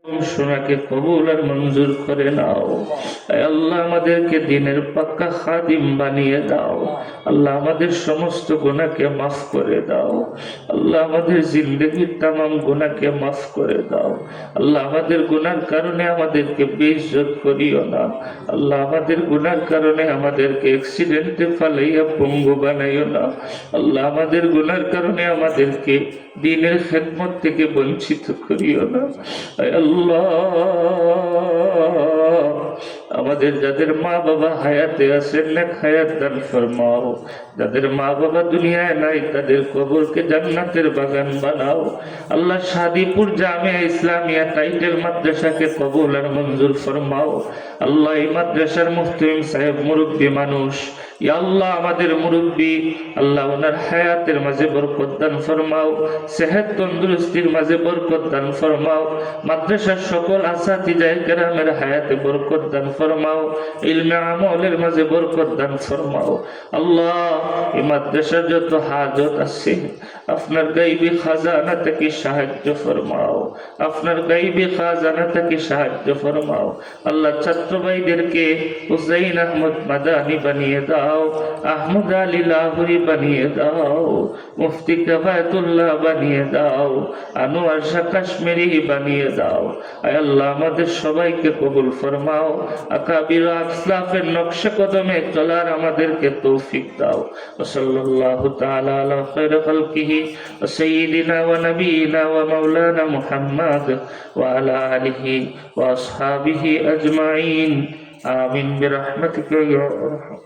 শোনাকে কবুল আর মঞ্জুর করে নাও। আল্লাহ আমাদেরকে দিনের পাক্কা খাদিম বানিয়ে দাও। আল্লাহ আমাদের সমস্ত গুনাহকে মাফ করে দাও। আল্লাহ আমাদের জিন্দগির তামাম গুনাহকে মাফ করে দাও। আল্লাহ আমাদের গুনার কারণে আমাদেরকে বেইজ্জত করিও না। আল্লাহ আমাদের গুনার কারণে আমাদেরকে অ্যাক্সিডেন্টে ফালাইয়া পঙ্গু বানাইও না। আল্লাহ আমাদের গুনার কারণে আমাদেরকে দিনের খেদমত থেকে বঞ্চিত করিও না। আল্লাহ আমাদের যাদের মা বাবা হায়াতে আছেন নেক হায়াত দান ফরমাও। যাদের মা বাবা দুনিয়ায় নাই তাদের কবরকে জান্নাতের বাগান বানাও। আল্লাহ শাদীপুর জামিয়া ইসলামিয়া টাইটেল মাদ্রাসাকে কবুল আর মঞ্জুর ফরমাও। আল্লাহ এই মাদ্রাসার মুফতি সাহেব মুরব্বী মানুষ, ইয়া আল্লাহ আমাদের মুরব্বী, আল্লাহ ওনার হায়াতের মাঝে বরকত দান ফরমাও, সেহত তন্দুরুস্তির মাঝে বরকত দান ফরমাও। মাদ্রাসার সকল আসাতিজায়ে কেরামের হায়াতে বরকত দান ফরমাও, ইলমে আমলের মাঝে বরকত দান ফরমাও। আল্লাহ এই মাদ্রাসার যত হাজত আছে আপনার গাইবী খাজানা থেকে সাহায্য ফরমাও, আপনার গাইবী খাজানা থেকে সাহায্য ফরমাও। আল্লাহ ছাত্র ভাইদেরকে হুসাইন আহমদ মাদানী বানিয়ে দাও, আহমদ আলী লাহোরি বানিয়ে দাও, মুফতি কাফায়েতুল্লাহ বানিয়ে দাও, আনোয়ার শাহ কাশ্মীরি বানিয়ে দাও। আয় আল্লাহ আমাদের সবাইকে কবুল ফরমাও। আকাবির আসলাফের নকশা কদমে চলার আমাদেরকে তৌফিক দাও। সাল্লাল্লাহু তাআলা আলা খায়রি খালকিহি ওয়া সাইয়্যিদিনা ওয়া নাবিয়িনা ওয়া মাওলানা মুহাম্মদ ওয়া আলা আলিহি ওয়া আসহাবিহি আজমাইন। আমিন বিরহমাতিকা ইয়া আরহাম।